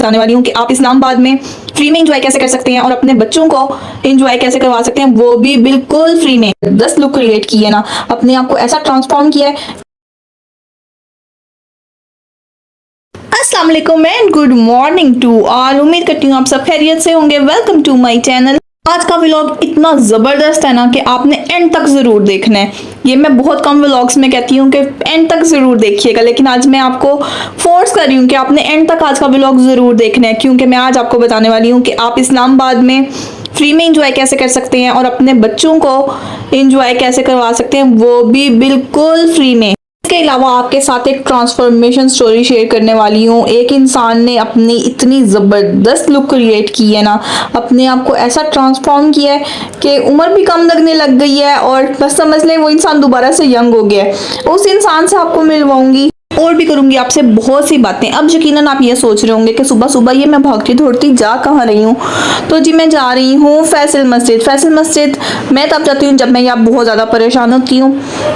बताने वाली हूँ कि आप इस्लामाबाद में फ्री में एंजॉय कैसे कर सकते हैं और अपने बच्चों को एंजॉय कैसे करवा सकते हैं, वो भी बिल्कुल फ्री में। 10 लुक क्रिएट की है ना, अपने आप को ऐसा ट्रांसफॉर्म किया है। अस्सलाम वालेकुम and good morning to all. उम्मीद करती हूँ आप सब खैरियत से होंगे। Welcome to my channel. आज का व्लॉग इतना ज़बरदस्त है ना कि आपने एंड तक ज़रूर देखना है। ये मैं बहुत कम व्लॉग्स में कहती हूँ कि एंड तक ज़रूर देखिएगा, लेकिन आज मैं आपको फोर्स कर रही हूँ कि आपने एंड तक आज का व्लॉग ज़रूर देखना है, क्योंकि मैं आज आपको बताने वाली हूँ कि आप इस्लामाबाद में फ्री में एंजॉय कैसे कर सकते हैं और अपने बच्चों को एंजॉय कैसे करवा सकते हैं, वो भी बिल्कुल फ्री में। इसके अलावा आपके साथ एक ट्रांसफॉर्मेशन स्टोरी शेयर करने वाली हूँ। एक इंसान ने अपनी इतनी ज़बरदस्त लुक क्रिएट की है ना, अपने आप को ऐसा ट्रांसफॉर्म किया है कि उम्र भी कम लगने लग गई है और बस समझ लें वो इंसान दोबारा से यंग हो गया है। उस इंसान से आपको मिलवाऊंगी और भी करूंगी आपसे बहुत सी बातें। अब यकीनन आप ये सोच रहे होंगे कि सुबह सुबह ये मैं भागती दौड़ती जा कहाँ रही हूँ। तो जी मैं जा रही हूँ फैसल मस्जिद। फैसल मस्जिद मैं तब जाती हूँ जब मैं या बहुत ज़्यादा परेशान होती हूँ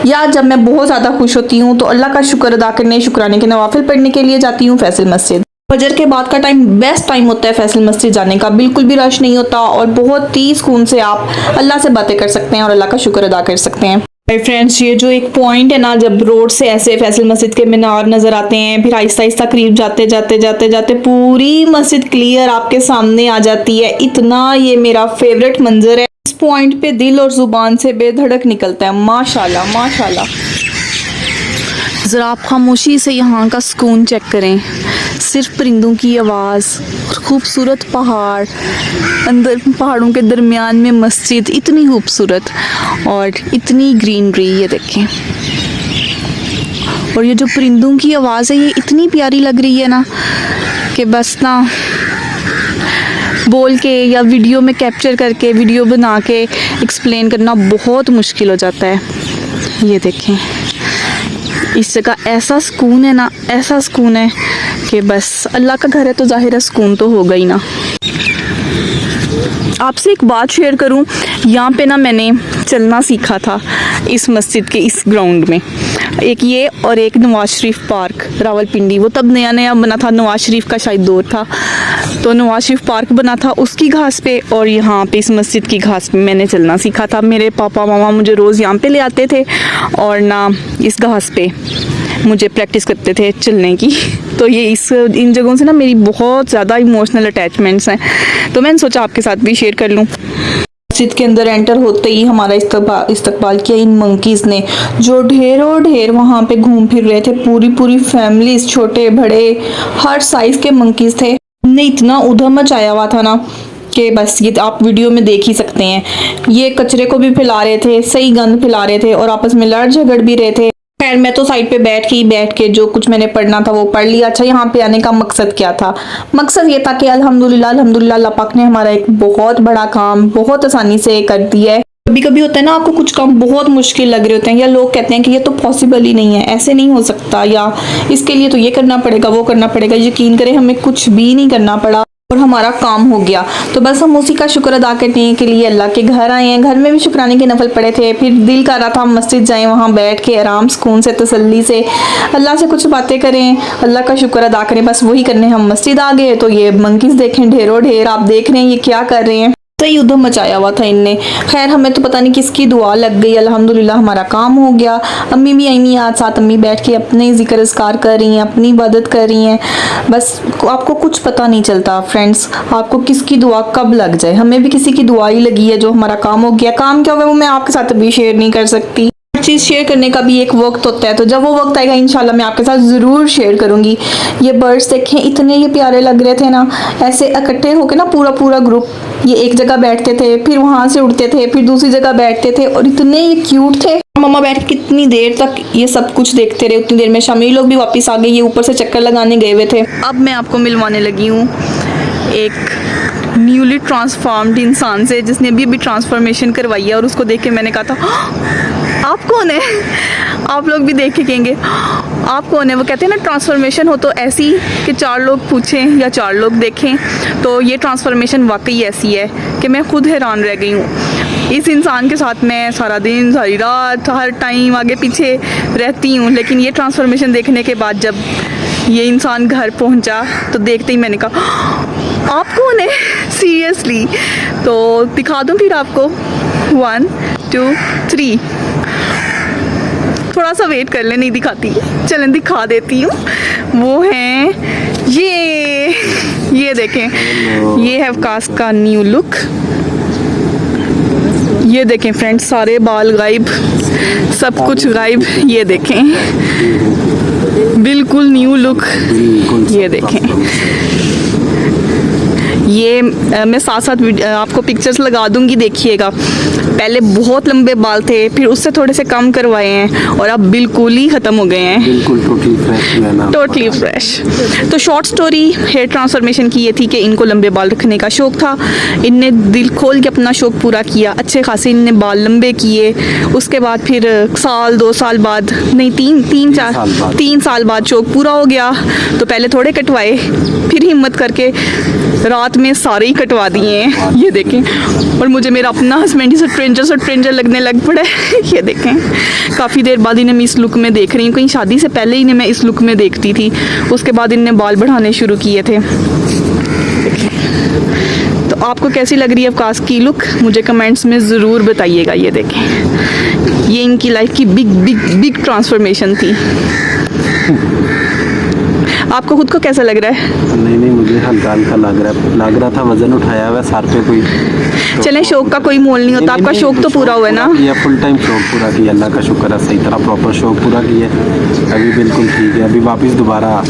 या जब मैं बहुत ज़्यादा खुश होती हूँ, तो अल्लाह का शुक्र अदा करने, शुक्राने के नवाफिल पढ़ने के लिए जाती हूँ फैसल मस्जिद। फजर के बाद का टाइम बेस्ट टाइम होता है फैसल मस्जिद जाने का। बिल्कुल भी रश नहीं होता और बहुत ही सुकून से आप अल्लाह से बातें कर सकते हैं और अल्लाह का शुक्र अदा कर सकते हैं। फ्रेंड्स, ये जो एक पॉइंट है ना, जब रोड से ऐसे फैसल मस्जिद के मीनार नजर आते हैं, फिर आहिस्ता आहिस्ता करीब जाते जाते जाते जाते पूरी मस्जिद क्लियर आपके सामने आ जाती है। इतना ये मेरा फेवरेट मंजर है। इस पॉइंट पे दिल और जुबान से बेधड़क निकलता है। माशाल्लाह माशाल्लाह। ज़रा आप खामोशी से यहाँ का सुकून चेक करें। सिर्फ परिंदों की आवाज़ और खूबसूरत पहाड़, अंदर पहाड़ों के दरमियान में मस्जिद, इतनी खूबसूरत और इतनी ग्रीनरी। ये देखें, और ये जो परिंदों की आवाज़ है ये इतनी प्यारी लग रही है ना कि बस ना बोल के या वीडियो में कैप्चर करके, वीडियो बना के एक्सप्लेन करना बहुत मुश्किल हो जाता है। ये देखें, इस जगह ऐसा सुकून है ना, ऐसा सुकून है कि बस अल्लाह का घर है तो जाहिर है सुकून तो होगा ही ना। आपसे एक बात शेयर करूं, यहाँ पे ना मैंने चलना सीखा था इस मस्जिद के इस ग्राउंड में। एक ये और एक नवाज शरीफ पार्क रावलपिंडी, वो तब नया नया बना था, नवाज शरीफ का शायद दौर था, तो नवाज शरीफ पार्क बना था उसकी घास पे, और यहाँ पे इस मस्जिद की घास पे मैंने चलना सीखा था। मेरे पापा मामा मुझे रोज़ यहाँ पे ले आते थे और ना इस घास पे मुझे प्रैक्टिस करते थे चलने की। तो ये इन जगहों से ना मेरी बहुत ज़्यादा इमोशनल अटैचमेंट्स हैं, तो मैंने सोचा आपके साथ भी शेयर कर लूँ। मस्जिद के अंदर एंटर होते ही हमारा इस्तकबाल किया इन मंकीज़ ने, जो ढेरों ढेर वहाँ पे घूम फिर रहे थे। पूरी पूरी फैमिलीज, छोटे बड़े हर साइज़ के मंकीज़ थे। हमने इतना उधम मचाया हुआ था ना कि बस ये आप वीडियो में देख ही सकते हैं। ये कचरे को भी फैला रहे थे, सही गंद फैला रहे थे और आपस में लड़ झगड़ भी रहे थे। खैर मैं तो साइड पे बैठ के जो कुछ मैंने पढ़ना था वो पढ़ लिया। अच्छा, यहाँ पे आने का मकसद क्या था? मकसद ये था कि अल्हम्दुलिल्लाह अल्हम्दुलिल्लाह अल्लाह पाक ने हमारा एक बहुत बड़ा काम बहुत आसानी से कर दिया है। कभी कभी होता है ना, आपको कुछ काम बहुत मुश्किल लग रहे होते हैं या लोग कहते हैं कि ये तो पॉसिबल ही नहीं है, ऐसे नहीं हो सकता, या इसके लिए तो ये करना पड़ेगा वो करना पड़ेगा। यकीन करें हमें कुछ भी नहीं करना पड़ा और हमारा काम हो गया। तो बस हम उसी का शुक्र अदा करने के लिए अल्लाह के घर आए हैं। घर में भी शुक्राने के नफल पड़े थे, फिर दिल कर रहा था हम मस्जिद जाएं, वहाँ बैठ के आराम सुकून से तसल्ली से अल्लाह से कुछ बातें करें, अल्लाह का शुक्र अदा करें। बस वही करने हम मस्जिद आ गए। तो ये मंकीज़ देखें, ढेरों ढेर आप देख रहे हैं ये क्या कर रहे हैं। सही उधम मचाया हुआ था इनने। खैर हमें तो पता नहीं किसकी दुआ लग गई, अल्हम्दुलिल्लाह हमारा काम हो गया। अम्मी भी आई नहीं आज साथ, अम्मी बैठ के अपने जिक्र अस्कार कर रही हैं, अपनी इबादत कर रही हैं। बस आपको कुछ पता नहीं चलता फ्रेंड्स, आपको किसकी दुआ कब लग जाए। हमें भी किसी की दुआ ही लगी है जो हमारा काम हो गया। काम क्या होगा वो मैं आपके साथ अभी शेयर नहीं कर सकती। चीज़ शेयर करने का भी एक वक्त होता है, तो जब वो वक्त आएगा इंशाल्लाह मैं आपके साथ ज़रूर शेयर करूँगी। ये बर्ड्स देखें, इतने ये प्यारे लग रहे थे ना, ऐसे इकट्ठे होकर ना पूरा पूरा ग्रुप ये एक जगह बैठते थे, फिर वहाँ से उड़ते थे, फिर दूसरी जगह बैठते थे और इतने ये क्यूट थे। मम्मा बैठ के कितनी देर तक ये सब कुछ देखते रहे। उतनी देर में शामी लोग भी वापस आ गए, ये ऊपर से चक्कर लगाने गए हुए थे। अब मैं आपको मिलवाने लगी हूँ एक न्यूली ट्रांसफॉर्म्ड इंसान से, जिसने अभी ट्रांसफॉर्मेशन करवाई है, और उसको देख के मैंने कहा था आप कौन है? आप लोग भी देख के कहेंगे आप कौन है। वो कहते हैं ना ट्रांसफॉर्मेशन हो तो ऐसी कि 4 लोग पूछें या 4 लोग देखें। तो ये ट्रांसफॉर्मेशन वाकई ऐसी है कि मैं खुद हैरान रह गई हूँ। इस इंसान के साथ मैं सारा दिन सारी रात हर टाइम आगे पीछे रहती हूँ, लेकिन ये ट्रांसफॉर्मेशन देखने के बाद जब ये इंसान घर पहुँचा तो देखते ही मैंने कहा आप कौन है सीरियसली। तो दिखा दूँ फिर आपको, 1 2 3, थोड़ा सा वेट कर ले, नहीं दिखाती, चलें दिखा देती हूँ। वो हैं ये देखें, ये है अवकाश का न्यू लुक। ये देखें फ्रेंड्स, सारे बाल गायब, सब कुछ गायब, ये देखें बिल्कुल न्यू लुक। ये देखें, ये मैं साथ साथ आपको पिक्चर्स लगा दूंगी, देखिएगा। पहले बहुत लंबे बाल थे, फिर उससे थोड़े से कम करवाए हैं और अब बिल्कुल ही ख़त्म हो गए हैं, बिल्कुल टोटली फ्रेश, टोटली फ्रेश। तो शॉर्ट स्टोरी हेयर ट्रांसफॉर्मेशन की ये थी कि इनको लंबे बाल रखने का शौक़ था, इनने दिल खोल के अपना शौक़ पूरा किया, अच्छे खासे इनने बाल लंबे किए। उसके बाद फिर साल 2 साल बाद, नहीं 3 साल बाद शौक़ पूरा हो गया, तो पहले थोड़े कटवाए, फिर हिम्मत करके रात में सारे ही कटवा दिए हैं। ये देखें, और मुझे मेरा अपना हस्बैंड ही स्ट्रेंजर लगने लग पड़े। ये देखें, काफ़ी देर बाद इन्हें मैं इस लुक में देख रही हूँ, कहीं शादी से पहले इन्हें मैं इस लुक में देखती थी, उसके बाद इनने बाल बढ़ाने शुरू किए थे। तो आपको कैसी लग रही है अवकाश की लुक, मुझे कमेंट्स में ज़रूर बताइएगा। ये देखें, ये इनकी लाइफ की बिग ट्रांसफॉर्मेशन थी। आपको खुद को कैसा लग रहा है? नहीं मुझे हल्का हल्का लग रहा था, वजन उठाया हुआ सर पे कोई। चलें, शौक का कोई मोल नहीं होता, आपका शौक तो पूरा हुआ है ना। किया, फुल टाइम शौक पूरा किया, अल्लाह का शुक्र है, सही तरह प्रॉपर शौक पूरा किया। अभी बिल्कुल ठीक है, अभी वापस दोबारा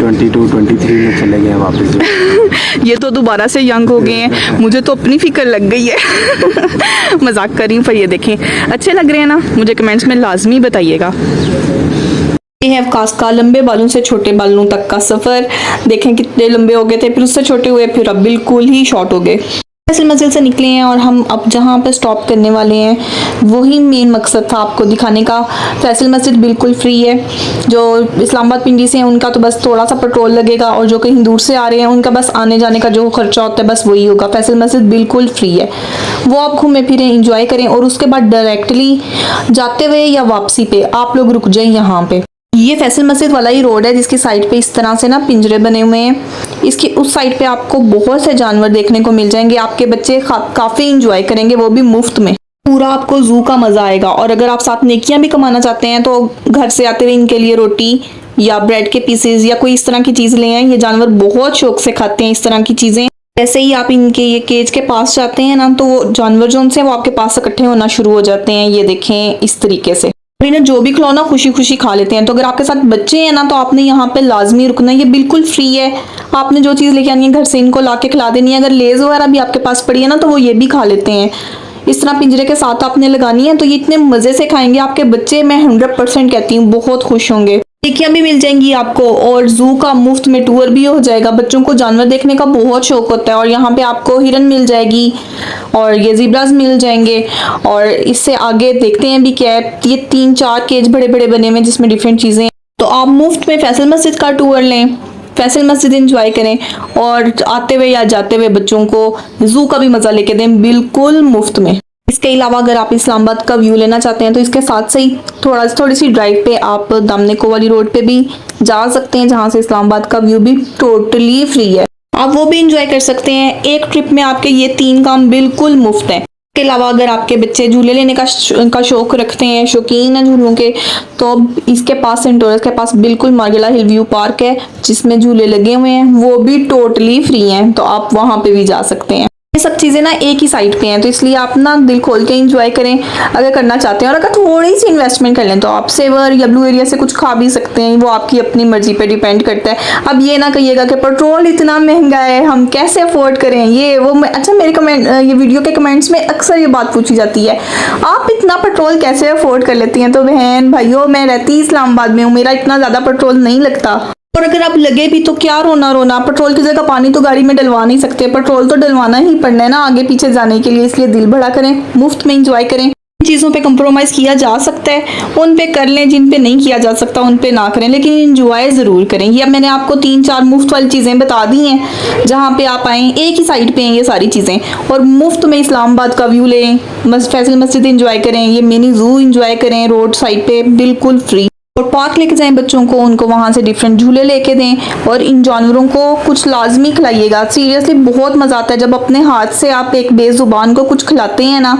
22-23 में चले गए हैं वापस। ये तो दोबारा से यंग हो गए हैं, मुझे तो अपनी फिक्र लग गई है। मजाक कर रही हूँ, पर ये देखें अच्छे लग रहे हैं ना, मुझे कमेंट्स में लाजमी बताइएगा। ये है अवकाश का लंबे बालों से छोटे बालों तक का सफ़र। देखें कितने लंबे हो गए थे, फिर उससे छोटे हुए, फिर अब बिल्कुल ही शॉर्ट हो गए। फैसल मस्जिद से निकले हैं और हम अब जहाँ पे स्टॉप करने वाले हैं वही मेन मकसद था आपको दिखाने का। फैसल मस्जिद बिल्कुल फ्री है, जो इस्लामाबाद पिंडी से हैं उनका तो बस थोड़ा सा पेट्रोल लगेगा, और जो कहीं दूर से आ रहे हैं उनका बस आने जाने का जो खर्चा होता है बस वही होगा। फैसल मस्जिद बिल्कुल फ्री है, वो आप घूमें फिरें इंजॉय करें, और उसके बाद डायरेक्टली जाते हुए या वापसी पे आप लोग रुक जाएं यहाँ पे। ये फैसल मस्जिद वाला ही रोड है जिसकी साइड पे इस तरह से ना पिंजरे बने हुए हैं। इसकी उस साइड पे आपको बहुत से जानवर देखने को मिल जाएंगे, आपके बच्चे काफ़ी इंजॉय करेंगे, वो भी मुफ्त में। पूरा आपको जू का मज़ा आएगा। और अगर आप साथ नेकियां भी कमाना चाहते हैं तो घर से आते हुए इनके लिए रोटी या ब्रेड के पीसेज या कोई इस तरह की चीज़ ले आए। ये जानवर बहुत शौक से खाते हैं इस तरह की चीज़ें। जैसे ही आप इनके ये केज के पास जाते हैं ना, तो वो जानवर जो उनसे वो आपके पास इकट्ठे होना शुरू हो जाते हैं। ये देखें इस तरीके से, इन्हें जो भी खिलौना खुशी खुशी खा लेते हैं। तो अगर आपके साथ बच्चे हैं ना, तो आपने यहाँ पे लाजमी रुकना है, ये बिल्कुल फ्री है। आपने जो चीज़ लेके आनी है घर से इनको ला के खिला देनी है। अगर लेज वगैरह भी आपके पास पड़ी है ना, तो वो ये भी खा लेते हैं। इस तरह पिंजरे के साथ आपने लगानी है, तो ये इतने मज़े से खाएंगे आपके बच्चे, मैं 100% कहती हूँ बहुत खुश होंगे। टिक्कियाँ भी मिल जाएंगी आपको, और जू का मुफ्त में टूर भी हो जाएगा। बच्चों को जानवर देखने का बहुत शौक होता है, और यहाँ पे आपको हिरन मिल जाएगी और ये ज़ीब्रास मिल जाएंगे। और इससे आगे देखते हैं भी क्या है, ये 3-4 केज बड़े बड़े बने हुए हैं जिसमें डिफरेंट चीज़ें। तो आप मुफ्त में फैसल मस्जिद का टूर लें, फैसल मस्जिद इंजॉय करें, और आते हुए या जाते हुए बच्चों को जू का भी मज़ा लेके दें बिल्कुल मुफ्त में। इसके अलावा अगर आप इस्लामाबाद का व्यू लेना चाहते हैं तो इसके साथ से ही थोड़ी सी ड्राइव पे आप दामनेको वाली रोड पे भी जा सकते हैं, जहां से इस्लामाबाद का व्यू भी टोटली फ्री है। आप वो भी इंजॉय कर सकते हैं। एक ट्रिप में आपके ये 3 काम बिल्कुल मुफ्त है। इसके अलावा अगर आपके बच्चे झूले लेने का शौक रखते हैं, शौकीन है झूलों के, तो इसके पास सेंटोरस के पास बिल्कुल मार्गिला हिल व्यू पार्क है जिसमें झूले लगे हुए हैं, वो भी टोटली फ्री हैं, तो आप वहाँ पे भी जा सकते हैं। ये सब चीज़ें ना एक ही साइड पे हैं, तो इसलिए आप ना दिल खोल के एंजॉय करें अगर करना चाहते हैं। और अगर थोड़ी सी इन्वेस्टमेंट कर लें तो आप सेवर या ब्लू एरिया से कुछ खा भी सकते हैं, वो आपकी अपनी मर्जी पे डिपेंड करता है। अब ये ना कहिएगा कि पेट्रोल इतना महंगा है, हम कैसे अफोर्ड करें ये वो। अच्छा, मेरे ये वीडियो के कमेंट्स में अक्सर ये बात पूछी जाती है, आप इतना पेट्रोल कैसे अफोर्ड कर लेती हैं? तो बहन भाइयों, मैं रहती इस्लामाबाद में हूँ, मेरा इतना ज़्यादा पेट्रोल नहीं लगता। और अगर आप लगे भी तो क्या रोना, पेट्रोल की जगह पानी तो गाड़ी में डलवा नहीं सकते, पेट्रोल तो डलवाना ही पड़ना है ना आगे पीछे जाने के लिए। इसलिए दिल बड़ा करें, मुफ्त में इंजॉय करें। चीज़ों पे कंप्रोमाइज़ किया जा सकता है उन पे कर लें, जिन पे नहीं किया जा सकता उन पे ना करें, लेकिन इंजॉय ज़रूर करें। ये अब मैंने आपको 3-4 मुफ्त वाली चीज़ें बता दी हैं जहाँ पे आप आएँ, एक ही साइड पे हैं ये सारी चीज़ें, और मुफ्त में इस्लामाबाद का व्यू लें, फैसल मस्जिद इंजॉय करें, ये मिनी ज़ू इंजॉय करें रोड साइड पे बिल्कुल फ्री, और पार्क लेके जाएं बच्चों को, उनको वहाँ से डिफरेंट झूले लेके दें, और इन जानवरों को कुछ लाजमी खिलाइएगा। सीरियसली बहुत मज़ा आता है जब अपने हाथ से आप एक बेजुबान को कुछ खिलाते हैं ना,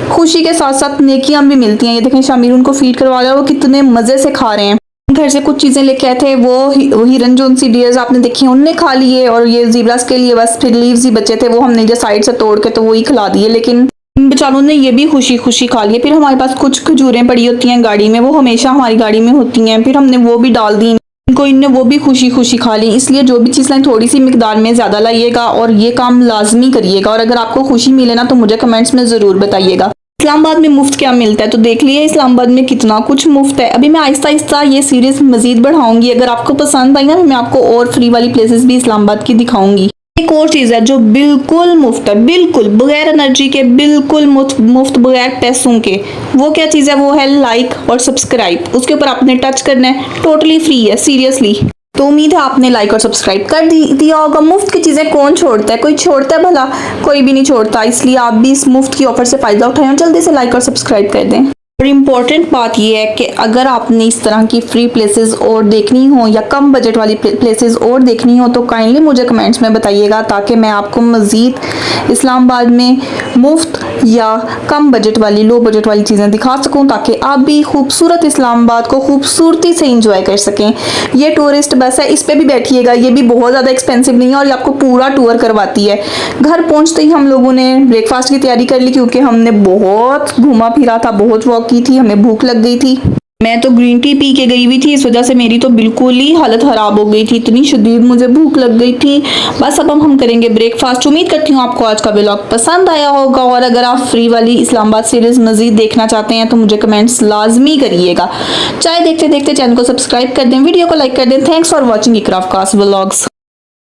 खुशी के साथ साथ नेकियां भी मिलती हैं। ये देखें शामिर उनको फीड करवा रहा है, वो कितने मज़े से खा रहे हैं। घर से कुछ चीज़ें लेके आए थे, वो हिरन जो उनसी डियर्स आपने देखी हैं उनने खा लिए, और ये ज़ीब्रास के लिए बस फिर लीव्स ही बचे थे, वो हमने जो साइड से तोड़ के तो वही खिला दिए, लेकिन बेचारों ने ये भी खुशी खुशी खा लिए। फिर हमारे पास कुछ खजूरें पड़ी होती हैं गाड़ी में, वो हमेशा हमारी गाड़ी में होती हैं, फिर हमने वो भी डाल दी इनको, इनने वो भी खुशी खुशी खा ली। इसलिए जो भी चीज़ लाएं थोड़ी सी मिकदार में ज़्यादा लाइएगा, और ये काम लाजमी करिएगा, और अगर आपको खुशी मिले ना तो मुझे कमेंट्स में ज़रूर बताइएगा। इस्लामाबाद में मुफ्त क्या मिलता है तो देख लिए इस्लामाबाद में कितना कुछ मुफ्त है। अभी मैं आहिस्ता आहिस्ता ये सीरीज मजीद बढ़ाऊंगी, अगर आपको पसंद आई ना मैं आपको और फ्री वाली प्लेसेस भी इस्लामाबाद की दिखाऊंगी। एक और चीज़ है जो बिल्कुल मुफ्त है, बिल्कुल बगैर एनर्जी के, बिल्कुल मुफ्त बगैर पैसों के। वो क्या चीज़ है? वो है लाइक और सब्सक्राइब। उसके ऊपर आपने टच करना है, टोटली फ्री है सीरियसली। तो उम्मीद है आपने लाइक और सब्सक्राइब कर दिया होगा। मुफ्त की चीज़ें कौन छोड़ता है? कोई छोड़ता है भला? कोई भी नहीं छोड़ता। इसलिए आप भी इस मुफ्त की ऑफर से फ़ायदा उठाएं और जल्दी से लाइक और सब्सक्राइब कर दें। और इम्पॉर्टेंट बात यह है कि अगर आपने इस तरह की फ्री प्लेसेस और देखनी हो या कम बजट वाली प्लेसेस और देखनी हो तो काइंडली मुझे कमेंट्स में बताइएगा, ताकि मैं आपको मज़ीद इस्लामाबाद में मुफ्त या कम बजट वाली, लो बजट वाली चीज़ें दिखा सकूं, ताकि आप भी खूबसूरत इस्लामाबाद को खूबसूरती से इंजॉय कर सकें। ये टूरिस्ट बस है, इस पर भी बैठिएगा, ये भी बहुत ज़्यादा एक्सपेंसिव नहीं है और ये आपको पूरा टूर करवाती है। घर पहुँचते ही हम लोगों ने ब्रेकफास्ट की तैयारी कर ली, क्योंकि हमने बहुत घूमा फिरा था, बहुत वॉक की थी, हमें भूख लग गई थी। मैं तो ग्रीन टी पी के गई हुई थी, इस वजह से मेरी तो बिल्कुल ही हालत ख़राब हो गई थी, इतनी शदीद मुझे भूख लग गई थी। बस अब हम करेंगे ब्रेकफास्ट। उम्मीद करती हूँ आपको आज का व्लॉग पसंद आया होगा, और अगर आप फ्री वाली इस्लामाबाद सीरीज़ मज़ीद देखना चाहते हैं तो मुझे कमेंट्स लाजमी करिएगा। चाहे देखते देखते चैनल को सब्सक्राइब कर दें, वीडियो को लाइक कर दें। Thanks for watching Iqra of cast vlogs.